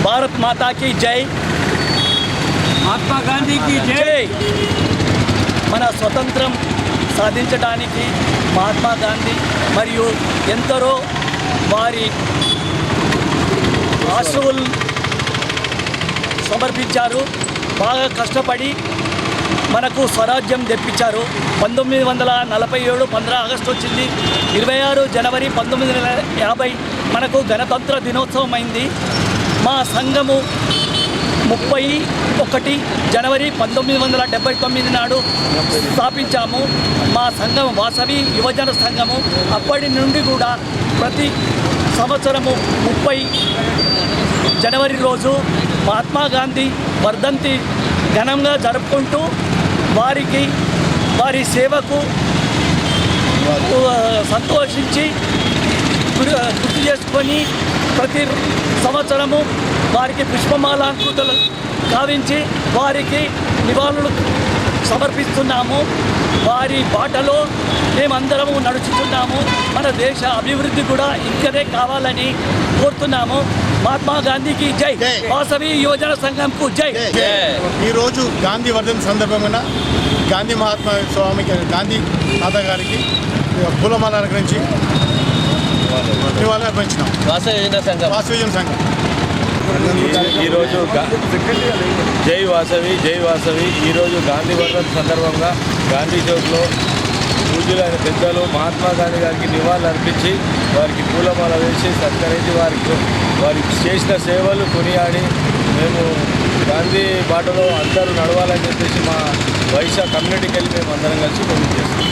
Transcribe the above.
భారత్ మాతాకి జై, మహాత్మా గాంధీకి జై. మన స్వతంత్రం సాధించడానికి మహాత్మా గాంధీ మరియు ఎందరో వారి ఆశువులు సమర్పించారు. బాగా కష్టపడి మనకు స్వరాజ్యం తెప్పించారు. 1947 15 ఆగస్టు వచ్చింది. 26 జనవరి 1950 మనకు గణతంత్ర దినోత్సవం అయింది. మా సంఘము 31 జనవరి 1979 నాడు స్థాపించాము. మా సంఘం వాసవి యువజన సంఘము. అప్పటి నుండి కూడా ప్రతి సంవత్సరము 30 జనవరి రోజు మహాత్మా గాంధీ వర్ధంతి ఘనంగా జరుపుకుంటూ వారి సేవకు సంతోషించి గుర్తు చేసుకొని ప్రతి సంవత్సరము వారికి పుష్పమాలాంకృతులు గావించి వారికి నివాళులు సమర్పిస్తున్నాము. వారి బాటలో మేమందరము నడుచుతున్నాము. మన దేశ అభివృద్ధి కూడా ఇంకనే కావాలని కోరుతున్నాము. మహాత్మా గాంధీకి జై, వాసవి యువజన సంఘంకు జై. ఈరోజు గాంధీ వర్ధంతి సందర్భంగా గాంధీ మహాత్మా స్వామికి గాంధీ తాత గారికి పూలమాల గురించి నివాళులు అర్పించినాం. వాసవి యువజన సంఘం ఈరోజు జై వాసవి జై వాసవి. ఈరోజు గాంధీ వర్ధంతి సందర్భంగా గాంధీ చౌక్లో పూజ్యులైన పెద్దలు మహాత్మా గాంధీ గారికి నివాళులు అర్పించి వారికి పూలమాల వేసి సత్కరించి వారికి చేసిన సేవలు కొనియాడి మేము గాంధీ బాటలో అందరూ నడవాలని చెప్పేసి మా వైశ్య కమ్యూనిటీకి వెళ్ళి మేము అందరం కలిసి పని చేస్తాం.